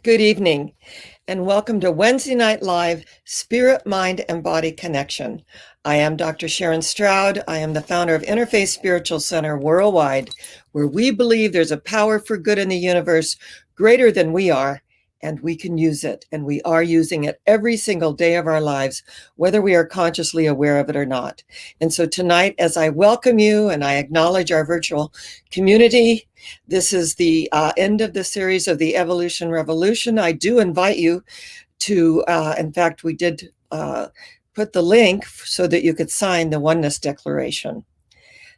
Good evening, and welcome to Wednesday Night Live Spirit, Mind, and Body Connection. I am Dr. Sharon Stroud. I am the founder of Interfaith Spiritual Center Worldwide, where we believe there's a power for good in the universe greater than we are, and we can use it, and we are using it every single day of our lives, whether we are consciously aware of it or not. And so tonight, as I welcome you and I acknowledge our virtual community, this is the end of the series of the Evolution Revolution. I do invite you to, in fact, we did put the link so that you could sign the Oneness Declaration.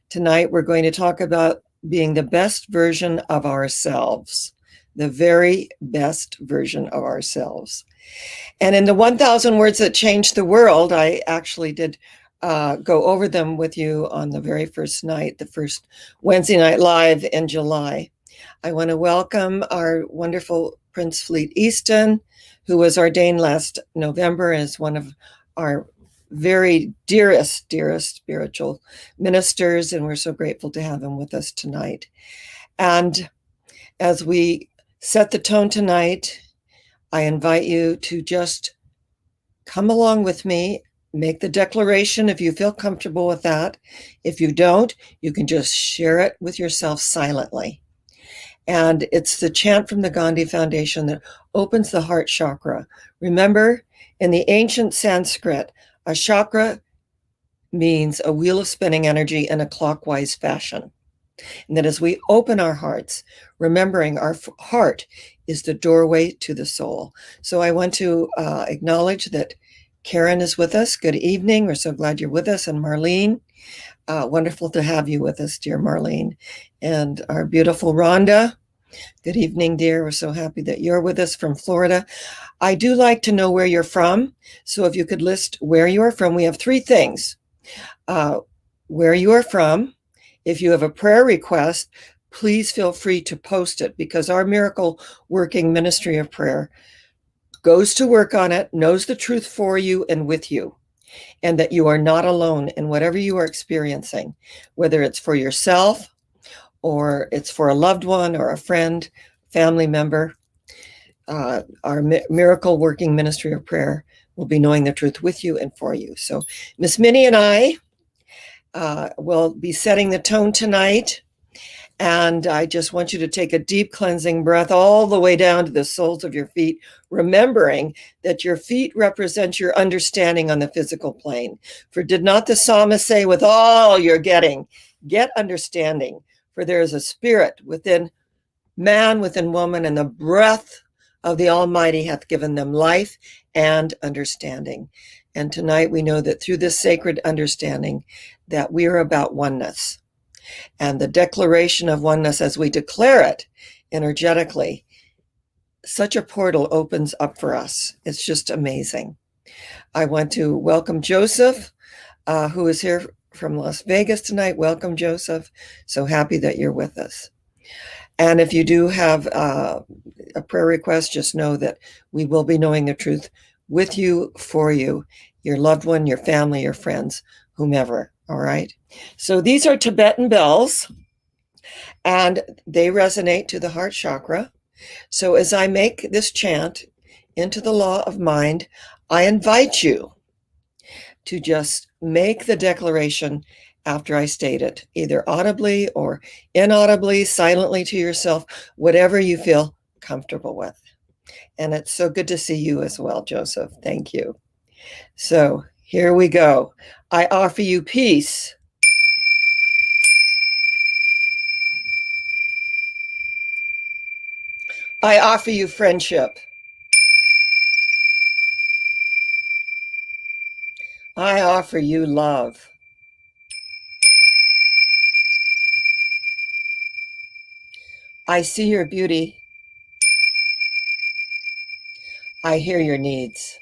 Tonight, we're going to talk about being the best version of ourselves, the very best version of ourselves. And in the 1,000 words that changed the world, I actually did go over them with you on the very first night, the first Wednesday Night Live in July. I want to welcome our wonderful Prince Fleet Easton, who was ordained last November as one of our very dearest spiritual ministers, and we're so grateful to have him with us tonight. And as we set the tone tonight, I invite you to just come along with me, make the declaration if you feel comfortable with that. If you don't, you can just share it with yourself silently. And it's the chant from the Gandhi Foundation that opens the heart chakra. Remember, in the ancient Sanskrit, a chakra means a wheel of spinning energy in a clockwise fashion. And that as we open our hearts, remembering our heart is the doorway to the soul. So I want to acknowledge that Karen is with us. Good evening. We're so glad you're with us. And Marlene, wonderful to have you with us, dear Marlene. And our beautiful Rhonda. Good evening, dear. We're so happy that you're with us from Florida. I do like to know where you're from. So if you could list where you are from, we have three things. Where you are from. If you have a prayer request, please feel free to post it, because our miracle working ministry of prayer goes to work on it, knows the truth for you and with you, and that you are not alone in whatever you are experiencing, whether it's for yourself or it's for a loved one or a friend, family member. Our miracle working ministry of prayer will be knowing the truth with you and for you. So Miss Minnie and I will be setting the tone tonight. And I just want you to take a deep cleansing breath all the way down to the soles of your feet, remembering that your feet represent your understanding on the physical plane. For did not the psalmist say, with all you're getting, get understanding? For there is a spirit within man, within woman, and the breath of the Almighty hath given them life and understanding. And tonight we know that through this sacred understanding that we are about oneness. And the declaration of oneness, as we declare it energetically, such a portal opens up for us. It's just amazing. I want to welcome Joseph, who is here from Las Vegas tonight. Welcome, Joseph. So happy that you're with us. And if you do have a prayer request, just know that we will be knowing the truth with you, for you, your loved one, your family, your friends, whomever. All right. So these are Tibetan bells, and they resonate to the heart chakra. So as I make this chant into the law of mind, I invite you to just make the declaration after I state it, either audibly or inaudibly, silently to yourself, whatever you feel comfortable with. And it's so good to see you as well, Joseph. Thank you. So here we go. I offer you peace. I offer you friendship. I offer you love. I see your beauty. I hear your needs.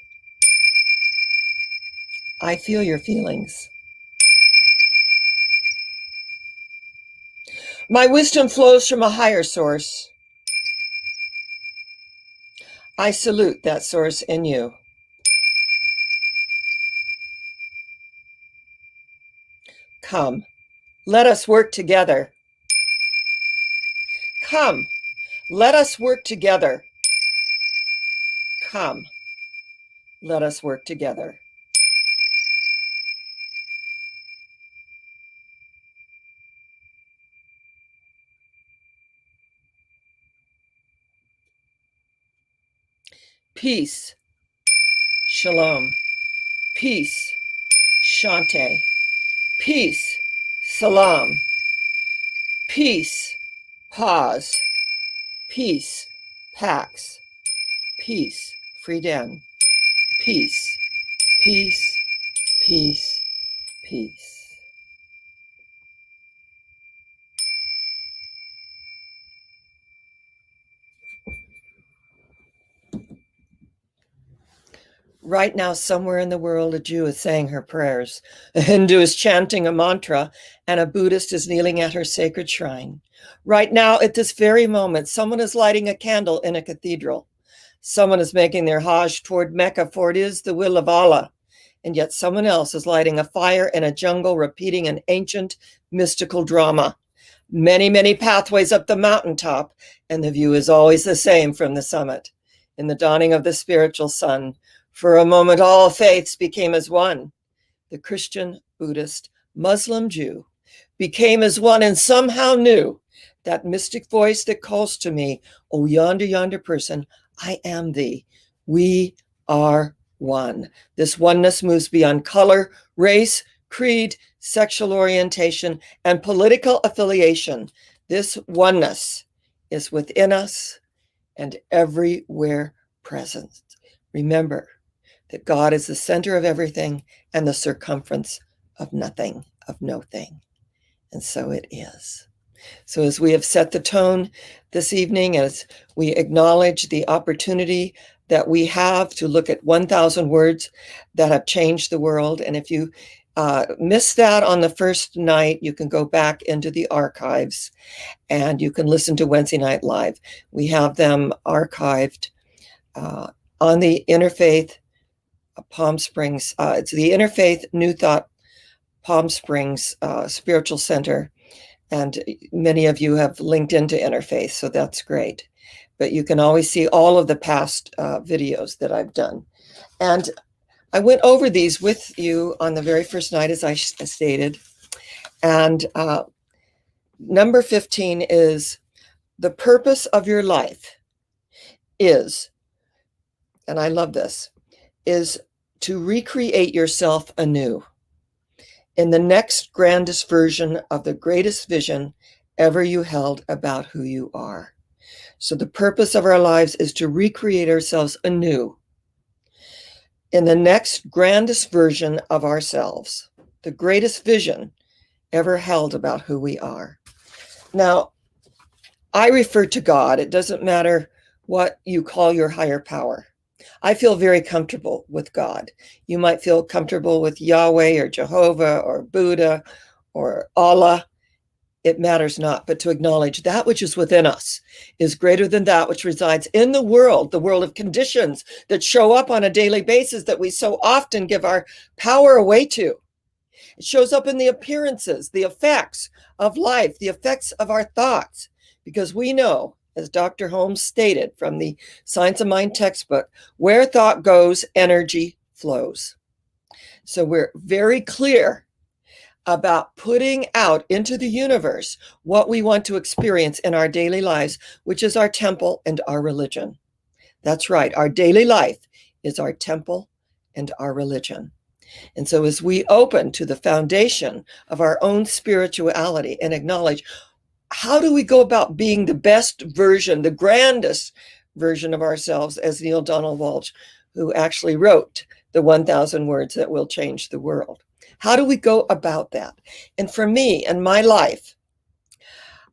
I feel your feelings. My wisdom flows from a higher source. I salute that source in you. Come, let us work together. Come, let us work together. Come, let us work together. Peace, shalom, peace, shante, peace, salam, peace, pause, peace, pax, peace, Friedan, peace, peace, peace, peace. Right now, somewhere in the world, a Jew is saying her prayers, a Hindu is chanting a mantra, and a Buddhist is kneeling at her sacred shrine. Right now, at this very moment, someone is lighting a candle in a cathedral. Someone is making their Hajj toward Mecca, for it is the will of Allah. And yet someone else is lighting a fire in a jungle, repeating an ancient mystical drama. Many, many pathways up the mountaintop, and the view is always the same from the summit. In the dawning of the spiritual sun, for a moment, all faiths became as one. The Christian, Buddhist, Muslim, Jew became as one and somehow knew that mystic voice that calls to me, oh, yonder, yonder person, I am thee. We are one. This oneness moves beyond color, race, creed, sexual orientation, and political affiliation. This oneness is within us and everywhere present. Remember that God is the center of everything and the circumference of nothing, of no thing. And so it is. So as we have set the tone this evening, as we acknowledge the opportunity that we have to look at 1,000 words that have changed the world, and if you missed that on the first night, you can go back into the archives and you can listen to Wednesday Night Live. We have them archived on the Interfaith Palm Springs. It's the Interfaith New Thought Palm Springs Spiritual Center. And many of you have linked into Interfaith, so that's great. But you can always see all of the past videos that I've done. And I went over these with you on the very first night, as I stated. And number 15 is the purpose of your life is, and I love this, is to recreate yourself anew in the next grandest version of the greatest vision ever you held about who you are. So the purpose of our lives is to recreate ourselves anew in the next grandest version of ourselves, the greatest vision ever held about who we are. Now, I refer to God. It doesn't matter what you call your higher power. I feel very comfortable with God. You might feel comfortable with Yahweh or Jehovah or Buddha or Allah. It matters not, but to acknowledge that which is within us is greater than that which resides in the world of conditions that show up on a daily basis that we so often give our power away to. It shows up in the appearances, the effects of life, the effects of our thoughts, because we know, as Dr. Holmes stated from the Science of Mind textbook, where thought goes, energy flows. So we're very clear about putting out into the universe what we want to experience in our daily lives, which is our temple and our religion. That's right. Our daily life is our temple and our religion. And so as we open to the foundation of our own spirituality and acknowledge, how do we go about being the best version, the grandest version of ourselves, as Neil Donald Walsh, who actually wrote the 1,000 words that will change the world? How do we go about that? And for me and my life,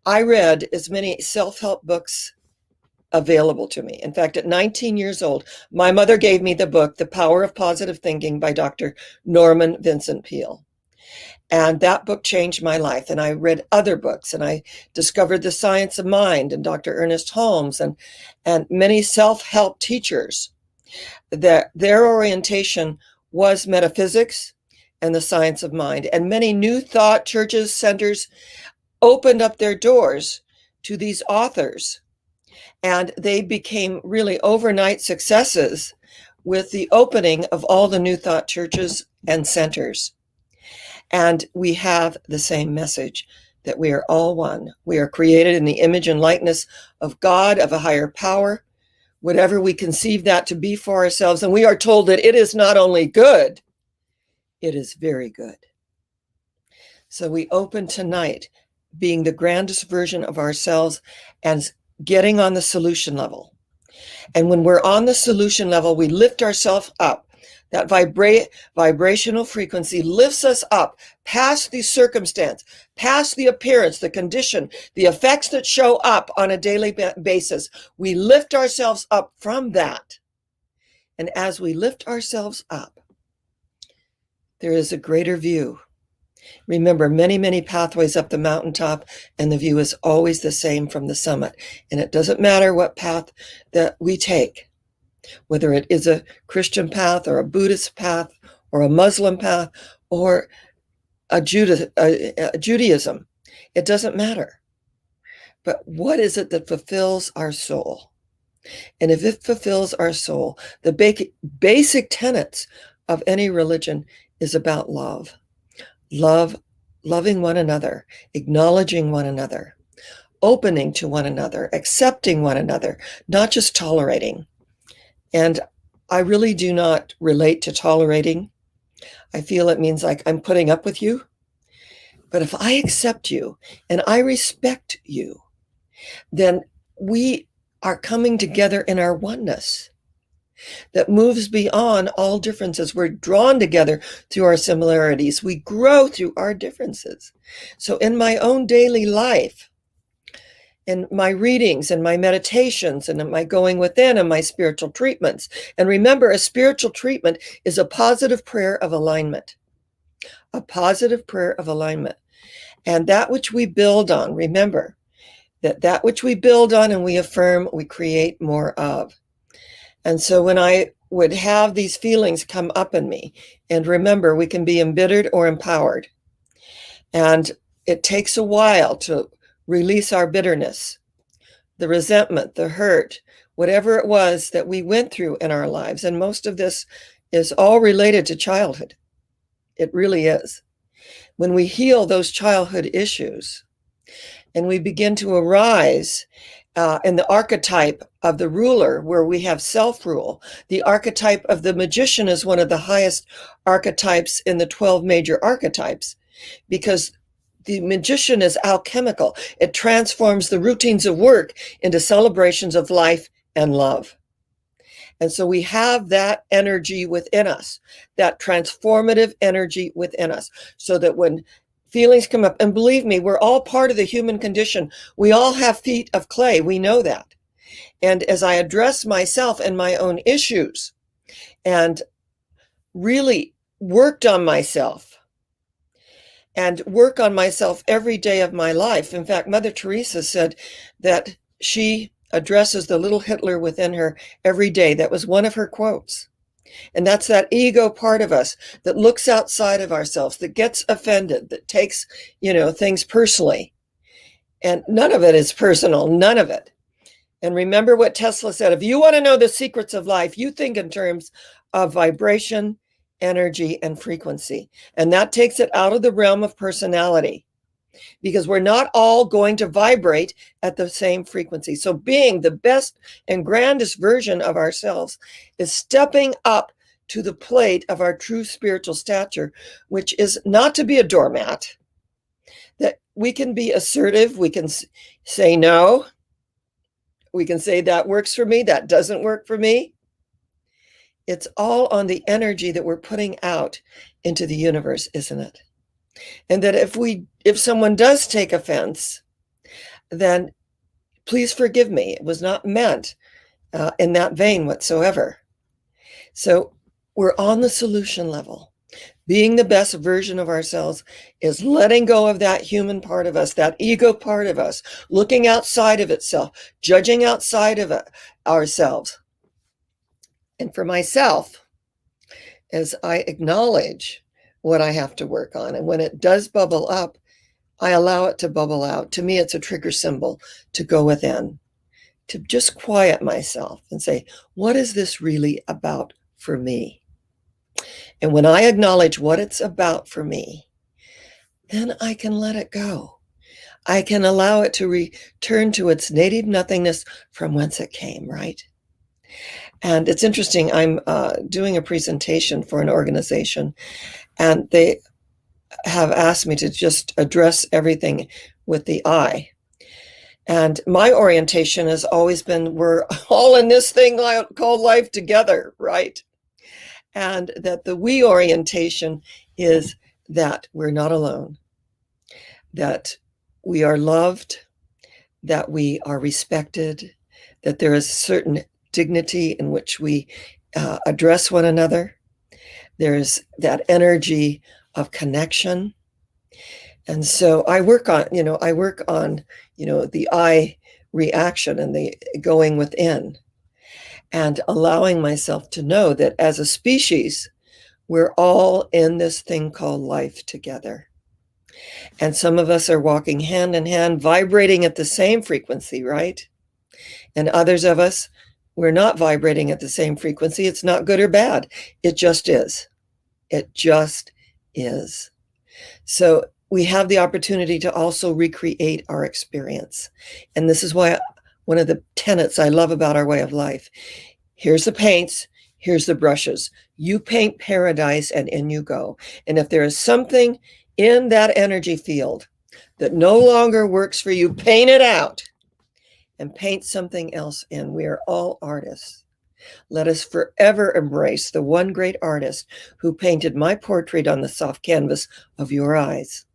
I read as many self-help books available to me. In fact, at 19 years old, my mother gave me the book, The Power of Positive Thinking by Dr. Norman Vincent Peale. And that book changed my life. And I read other books, and I discovered the Science of Mind and Dr. Ernest Holmes and many self-help teachers. That their orientation was metaphysics and the science of mind. And many new thought churches, centers opened up their doors to these authors And they became really overnight successes with the opening of all the New Thought churches and centers. And we have the same message, that we are all one. We are created in the image and likeness of God, of a higher power, whatever we conceive that to be for ourselves. And we are told that it is not only good, it is very good. So we open tonight being the grandest version of ourselves and getting on the solution level. And when we're on the solution level, we lift ourselves up. That vibrational frequency lifts us up past the circumstance, past the appearance, the condition, the effects that show up on a daily basis. We lift ourselves up from that. And as we lift ourselves up, there is a greater view. Remember, many, many pathways up the mountaintop, and the view is always the same from the summit. And it doesn't matter what path that we take, whether it is a Christian path or a Buddhist path or a Muslim path or a Judaism. It doesn't matter. But what is it that fulfills our soul? And if it fulfills our soul, the basic tenets of any religion is about love. Loving one another, acknowledging one another, opening to one another, accepting one another, not just tolerating. And I really do not relate to tolerating. I feel it means like I'm putting up with you. But if I accept you and I respect you, then we are coming together in our oneness that moves beyond all differences. We're drawn together through our similarities. We grow through our differences. So in my own daily life, in my readings and my meditations and in my going within and my spiritual treatments, and remember, a spiritual treatment is a positive prayer of alignment. A positive prayer of alignment. And that which we build on, remember, that which we build on and we affirm, we create more of. And so when I would have these feelings come up in me, and remember, we can be embittered or empowered. And it takes a while to release our bitterness, the resentment, the hurt, whatever it was that we went through in our lives. And most of this is all related to childhood. It really is. When we heal those childhood issues and we begin to arise in the archetype of the ruler, where we have self-rule. The archetype of the magician is one of the highest archetypes in the 12 major archetypes, because the magician is alchemical. It transforms the routines of work into celebrations of life and love. And so we have that energy within us, that transformative energy within us, so that when feelings come up, and believe me, we're all part of the human condition. We all have feet of clay. We know that. And as I address myself and my own issues and really worked on myself and work on myself every day of my life. In fact, Mother Teresa said that she addresses the little Hitler within her every day. That was one of her quotes. And that's that ego part of us that looks outside of ourselves, that gets offended, that takes, things personally. And none of it is personal, none of it. And remember what Tesla said, if you want to know the secrets of life, you think in terms of vibration, energy, and frequency. And that takes it out of the realm of personality, because we're not all going to vibrate at the same frequency. So being the best and grandest version of ourselves is stepping up to the plate of our true spiritual stature, which is not to be a doormat, that we can be assertive, we can say no, we can say that works for me, that doesn't work for me. It's all on the energy that we're putting out into the universe, isn't it? And that if someone does take offense, then please forgive me. It was not meant in that vein whatsoever. So we're on the solution level. Being the best version of ourselves is letting go of that human part of us, that ego part of us, looking outside of itself, judging outside of ourselves. And for myself, as I acknowledge what I have to work on, and when it does bubble up, I allow it to bubble out. To me, it's a trigger symbol to go within, to just quiet myself and say, what is this really about for me? And when I acknowledge what it's about for me, then I can let it go. I can allow it to return to its native nothingness from whence it came, right? And it's interesting, I'm doing a presentation for an organization, and they have asked me to just address everything with the I. And my orientation has always been, we're all in this thing called life together, right? And that the we orientation is that we're not alone, that we are loved, that we are respected, that there is certain dignity in which we address one another. There's that energy of connection. And so I work on the I reaction and the going within, and allowing myself to know that as a species, we're all in this thing called life together. And some of us are walking hand in hand, vibrating at the same frequency, right? And others of us, we're not vibrating at the same frequency. It's not good or bad. It just is. It just is. So we have the opportunity to also recreate our experience. And this is why one of the tenets I love about our way of life. Here's the paints, here's the brushes. You paint paradise and in you go. And if there is something in that energy field that no longer works for you, paint it out and paint something else in. We are all artists. Let us forever embrace the one great artist who painted my portrait on the soft canvas of your eyes.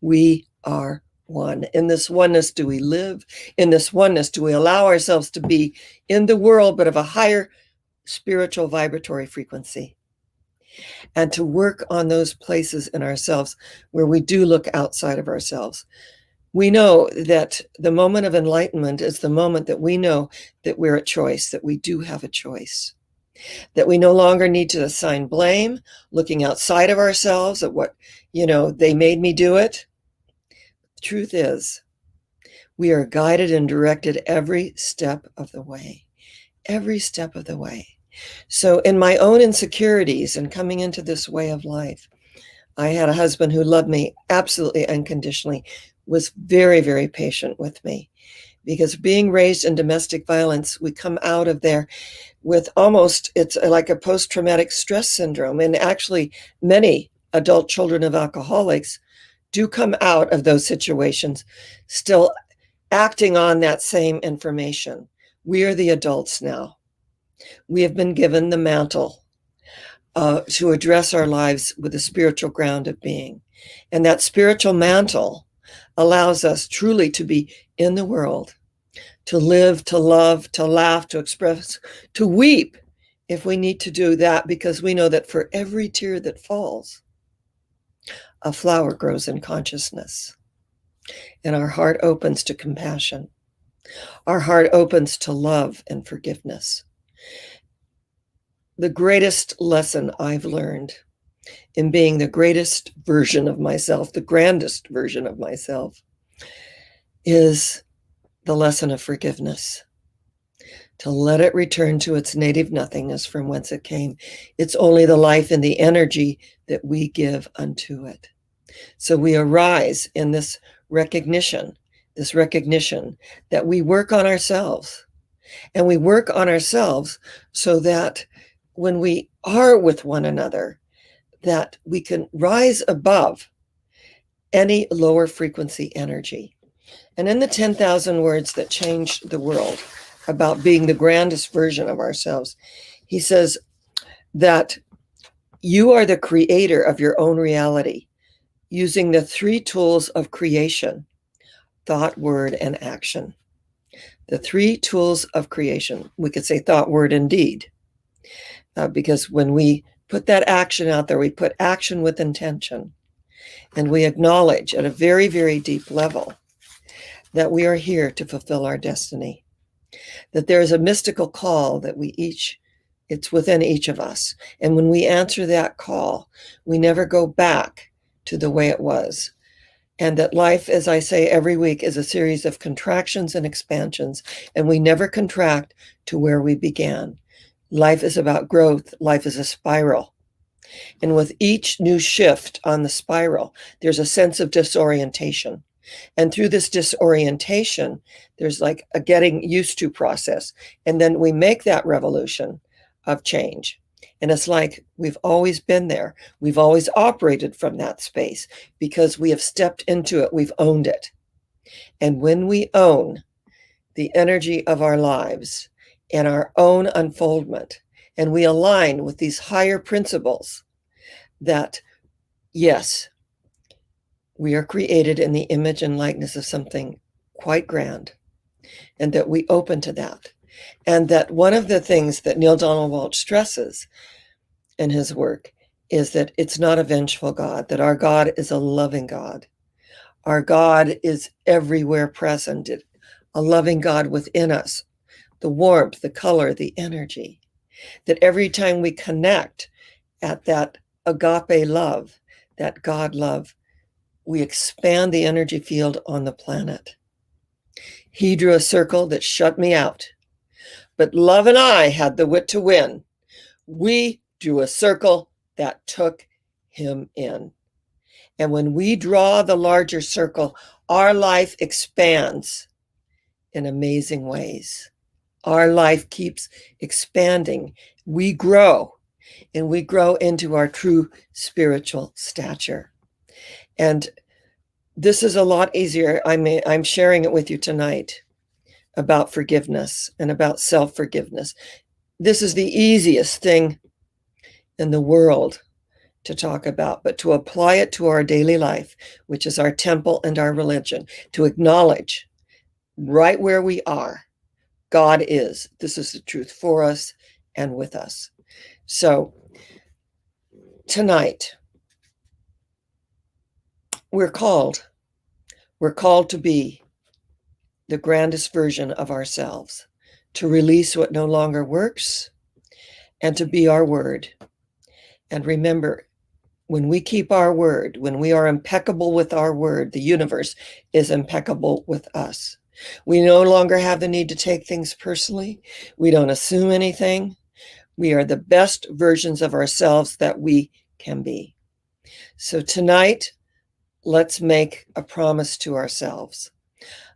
We are one. In this oneness do we live. In this oneness do we allow ourselves to be in the world, but of a higher spiritual vibratory frequency. And to work on those places in ourselves where we do look outside of ourselves. We know that the moment of enlightenment is the moment that we know that we're a choice, that we do have a choice, that we no longer need to assign blame, looking outside of ourselves at what, they made me do it. The truth is, we are guided and directed every step of the way, every step of the way. So in my own insecurities and coming into this way of life, I had a husband who loved me absolutely unconditionally, was very, very patient with me, because being raised in domestic violence, we come out of there with it's like a post-traumatic stress syndrome. And actually, many adult children of alcoholics do come out of those situations still acting on that same information. We are the adults now. We have been given the mantle to address our lives with a spiritual ground of being. And that spiritual mantle allows us truly to be in the world, to live, to love, to laugh, to express, to weep if we need to do that, because we know that for every tear that falls, a flower grows in consciousness. And our heart opens to compassion. Our heart opens to love and forgiveness. The greatest lesson I've learned in being the greatest version of myself, the grandest version of myself, is the lesson of forgiveness. To let it return to its native nothingness from whence it came. It's only the life and the energy that we give unto it. So we arise in this recognition that we work on ourselves. And we work on ourselves so that when we are with one another, that we can rise above any lower frequency energy. And in the 10,000 words that changed the world about being the grandest version of ourselves, he says that you are the creator of your own reality using the three tools of creation: thought, word, and action. The three tools of creation. We could say thought, word, and deed. Because when we put that action out there, we put action with intention. And we acknowledge at a very, very deep level that we are here to fulfill our destiny. That there is a mystical call that it's within each of us. And when we answer that call, we never go back to the way it was. And that life, as I say every week, is a series of contractions and expansions, and we never contract to where we began. Life is about growth. Life is a spiral. And with each new shift on the spiral, there's a sense of disorientation. And through this disorientation, there's like a getting used to process. And then we make that revolution of change. And it's like we've always been there. We've always operated from that space because we have stepped into it. We've owned it. And when we own the energy of our lives and our own unfoldment, and we align with these higher principles that, yes, we are created in the image and likeness of something quite grand, and that we open to that. And that one of the things that Neil Donald Walsh stresses in his work is that it's not a vengeful God, that our God is a loving God. Our God is everywhere present, a loving God within us, the warmth, the color, the energy. That every time we connect at that agape love, that God love, we expand the energy field on the planet. He drew a circle that shut me out, but love and I had the wit to win. We drew a circle that took him in. And when we draw the larger circle, our life expands in amazing ways. Our life keeps expanding. We grow, and we grow into our true spiritual stature. And this is a lot easier. I'm sharing it with you tonight about forgiveness and about self-forgiveness. This is the easiest thing in the world to talk about, but to apply it to our daily life, which is our temple and our religion, to acknowledge right where we are, God is. This is the truth for us and with us. So tonight, we're called to be the grandest version of ourselves, to release what no longer works, and to be our word. And remember, when we keep our word, when we are impeccable with our word, the universe is impeccable with us. We no longer have the need to take things personally. We don't assume anything. We are the best versions of ourselves that we can be. So tonight, let's make a promise to ourselves.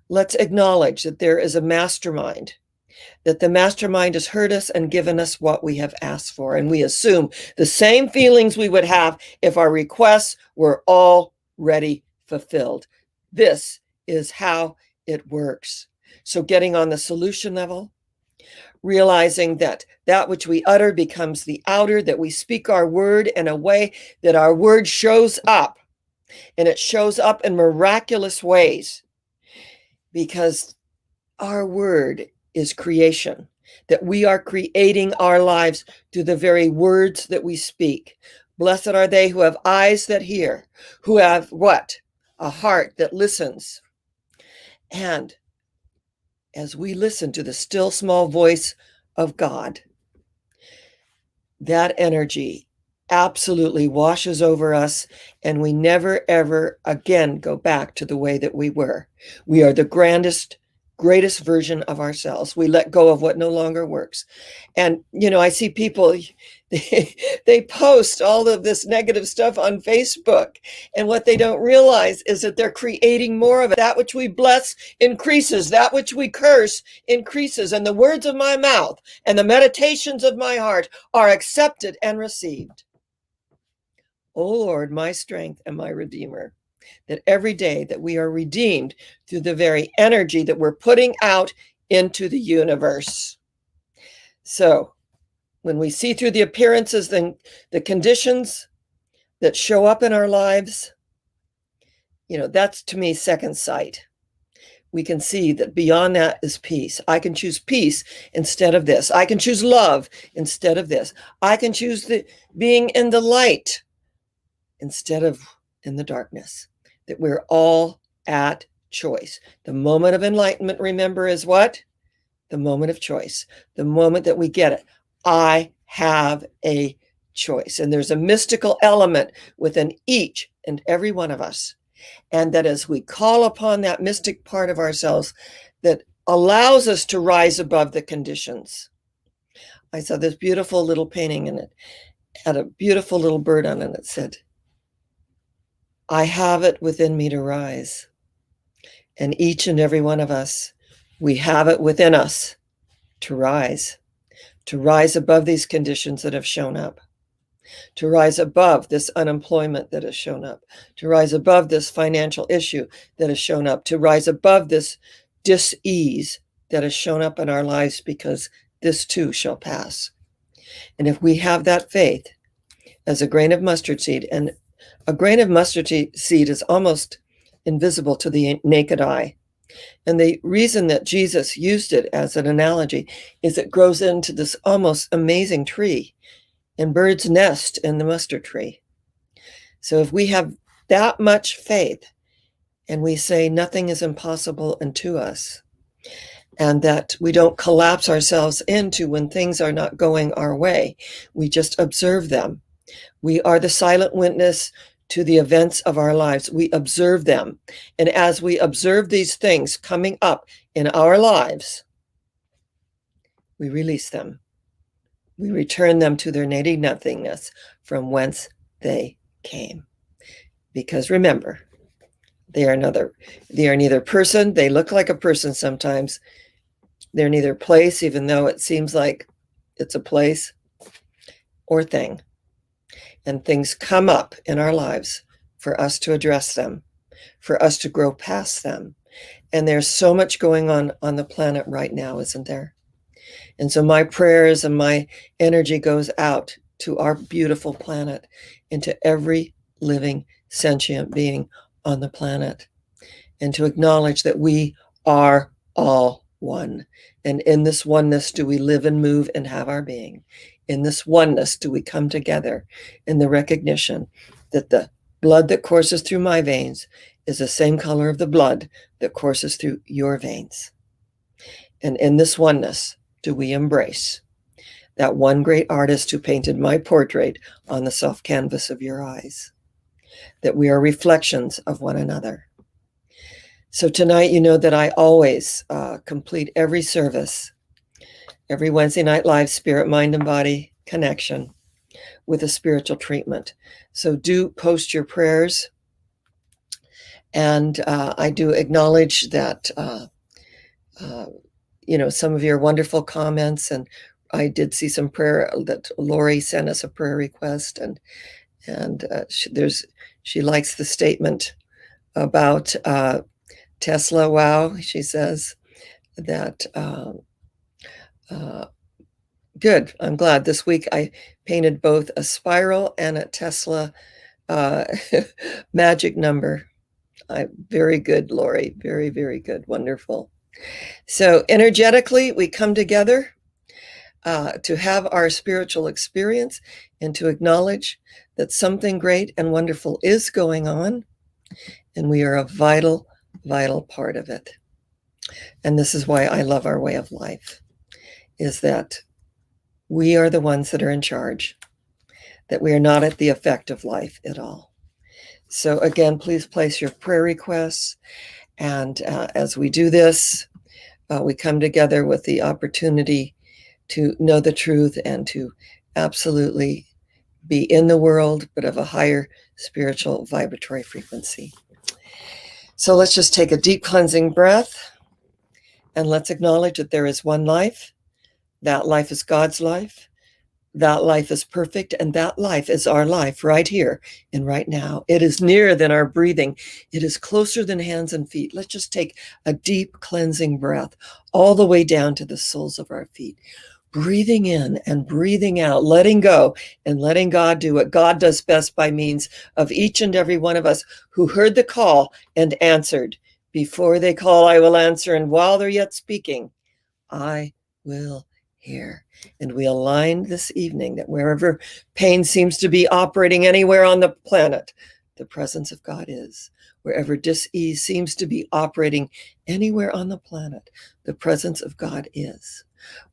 Let's acknowledge that there is a mastermind, that the mastermind has heard us and given us what we have asked for. And we assume the same feelings we would have if our requests were already fulfilled. This is how it works. So getting on the solution level, realizing that that which we utter becomes the outer, that we speak our word in a way that our word shows up, and it shows up in miraculous ways, because our word is creation, that we are creating our lives through the very words that we speak. Blessed are they who have eyes that hear, who have what? A heart that listens. And as we listen to the still small voice of God, that energy absolutely washes over us, and we never, ever again go back to the way that we were. We are the greatest version of ourselves. We let go of what no longer works. And, I see people, they post all of this negative stuff on Facebook. And what they don't realize is that they're creating more of it. That which we bless increases. That which we curse increases. And the words of my mouth and the meditations of my heart are accepted and received. O Lord, my strength and my redeemer, that every day that we are redeemed through the very energy that we're putting out into the universe. So when we see through the appearances, then the conditions that show up in our lives, that's to me second sight. We can see that beyond that is peace. I can choose peace instead of this. I can choose love instead of this. I can choose being in the light instead of in the darkness. That we're all at choice. The moment of enlightenment, remember, is what? The moment of choice. The moment that we get it. I have a choice. And there's a mystical element within each and every one of us. And that as we call upon that mystic part of ourselves that allows us to rise above the conditions. I saw this beautiful little painting, and it had a beautiful little bird on it. It said, I have it within me to rise. And each and every one of us, we have it within us to rise above these conditions that have shown up, to rise above this unemployment that has shown up, to rise above this financial issue that has shown up, to rise above this dis-ease that has shown up in our lives, because this too shall pass. And if we have that faith as a grain of mustard seed, and a grain of mustard seed is almost invisible to the naked eye. And the reason that Jesus used it as an analogy is it grows into this almost amazing tree, and birds nest in the mustard tree. So if we have that much faith, and we say nothing is impossible unto us, and that we don't collapse ourselves into when things are not going our way, we just observe them. We are the silent witness to the events of our lives. We observe them. And as we observe these things coming up in our lives, we release them. We return them to their native nothingness from whence they came. Because remember, they are neither person. They look like a person sometimes. They're neither place, even though it seems like it's a place, or thing. And things come up in our lives for us to address them, for us to grow past them. And there's so much going on the planet right now, isn't there? And so my prayers and my energy goes out to our beautiful planet, into every living sentient being on the planet, and to acknowledge that we are all one. And in this oneness do we live and move and have our being. In this oneness do we come together in the recognition that the blood that courses through my veins is the same color of the blood that courses through your veins. And in this oneness do we embrace that one great artist who painted my portrait on the soft canvas of your eyes, that we are reflections of one another. So tonight, you know that I always complete every service, every Wednesday night live spirit, mind, and body connection with a spiritual treatment. So do post your prayers. And I do acknowledge that, some of your wonderful comments. And I did see some prayer that Lori sent us a prayer request. And she likes the statement about Tesla. Wow, she says that. Good. I'm glad. This week I painted both a spiral and a Tesla magic number. Very good, Lori. Very, very good. Wonderful. So energetically, we come together to have our spiritual experience and to acknowledge that something great and wonderful is going on, and we are a vital, vital part of it. And this is why I love our way of life, is that we are the ones that are in charge, that we are not at the effect of life at all. So again, please place your prayer requests. And as we do this, we come together with the opportunity to know the truth and to absolutely be in the world, but of a higher spiritual vibratory frequency. So let's just take a deep cleansing breath, and let's acknowledge that there is one life. That life is God's life. That life is perfect, and that life is our life right here and right now. It is nearer than our breathing. It is closer than hands and feet. Let's just take a deep cleansing breath all the way down to the soles of our feet. Breathing in and breathing out, letting go and letting God do what God does best by means of each and every one of us who heard the call and answered. Before they call, I will answer, and while they're yet speaking, I will hear. And we align this evening that wherever pain seems to be operating anywhere on the planet, the presence of God is. Wherever dis-ease seems to be operating anywhere on the planet, the presence of God is.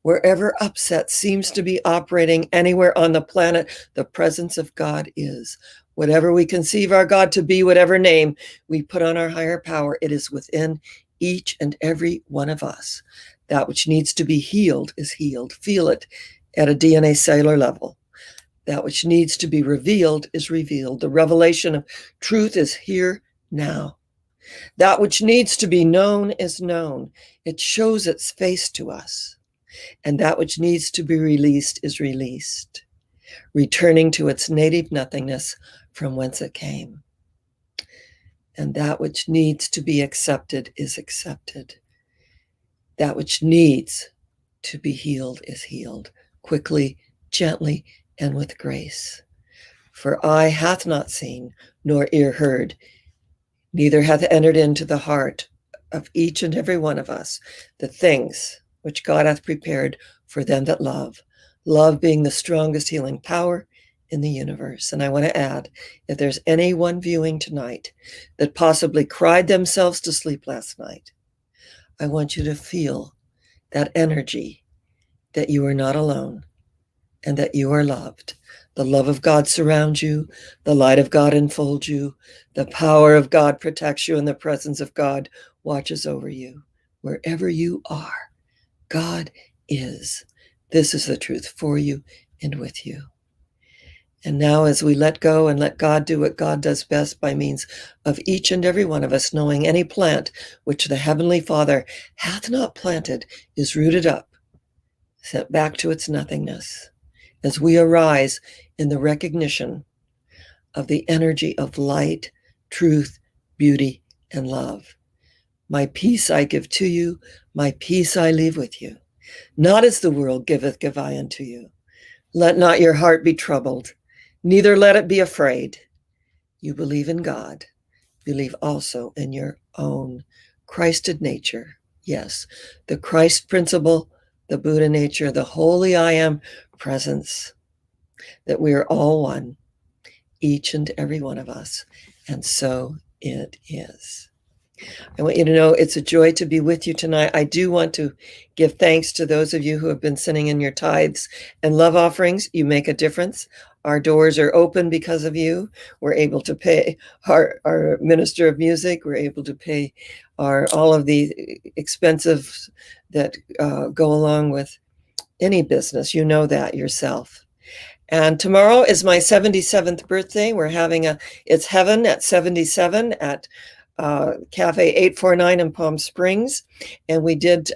Wherever upset seems to be operating anywhere on the planet, the presence of God is. Whatever we conceive our God to be, whatever name we put on our higher power, it is within each and every one of us. That which needs to be healed is healed. Feel it at a DNA cellular level. That which needs to be revealed is revealed. The revelation of truth is here now. That which needs to be known is known. It shows its face to us. And that which needs to be released is released, returning to its native nothingness from whence it came. And that which needs to be accepted is accepted. That which needs to be healed is healed, quickly, gently, and with grace. For eye hath not seen, nor ear heard, neither hath entered into the heart of each and every one of us the things which God hath prepared for them that love, love being the strongest healing power in the universe. And I want to add, if there's anyone viewing tonight that possibly cried themselves to sleep last night, I want you to feel that energy, that you are not alone and that you are loved. The love of God surrounds you, the light of God enfolds you, the power of God protects you, and the presence of God watches over you. Wherever you are, God is. This is the truth for you and with you. And now as we let go and let God do what God does best by means of each and every one of us, knowing any plant which the Heavenly Father hath not planted is rooted up, sent back to its nothingness, as we arise in the recognition of the energy of light, truth, beauty, and love. My peace I give to you, my peace I leave with you. Not as the world giveth, give I unto you. Let not your heart be troubled, neither let it be afraid. You believe in God, believe also in your own Christed nature. Yes, the Christ principle, the Buddha nature, the holy I am presence, that we are all one, each and every one of us. And so it is. I want you to know it's a joy to be with you tonight. I do want to give thanks to those of you who have been sending in your tithes and love offerings. You make a difference. Our doors are open because of you. We're able to pay our minister of music. We're able to pay all of the expenses that go along with any business. You know that yourself. And tomorrow is my 77th birthday. We're having it's heaven at 77 at Cafe 849 in Palm Springs. And we did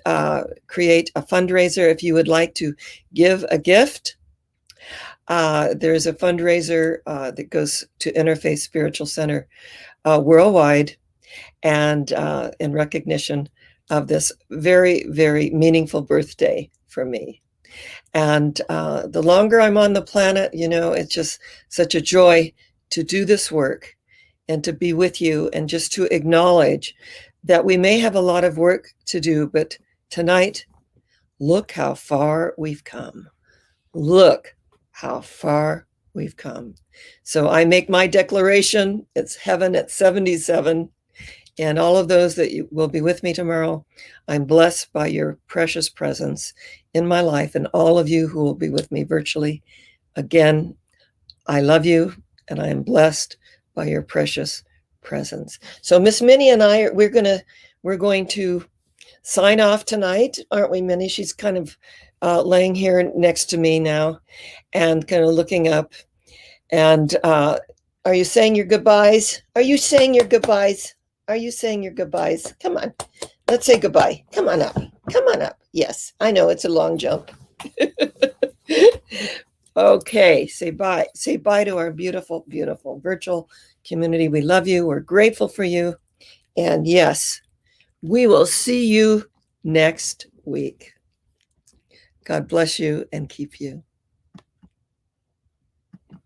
create a fundraiser. If you would like to give a gift, there's a fundraiser that goes to Interfaith Spiritual Center worldwide, and in recognition of this very, very meaningful birthday for me. And the longer I'm on the planet, it's just such a joy to do this work and to be with you, and just to acknowledge that we may have a lot of work to do, but tonight, look how far we've come. Look how far we've come. So I make my declaration. It's heaven at 77. And all of those that will be with me tomorrow, I'm blessed by your precious presence in my life, and all of you who will be with me virtually. Again, I love you, and I am blessed by your precious presence. So Miss Minnie and I, we're going to sign off tonight, aren't we, Minnie? She's kind of laying here next to me now and kind of looking up. And are you saying your goodbyes? Are you saying your goodbyes? Are you saying your goodbyes? Come on, let's say goodbye. Come on up. Come on up. Yes, I know it's a long jump. Okay, say bye. Say bye to our beautiful, beautiful virtual community. We love you. We're grateful for you. And yes, we will see you next week. God bless you and keep you.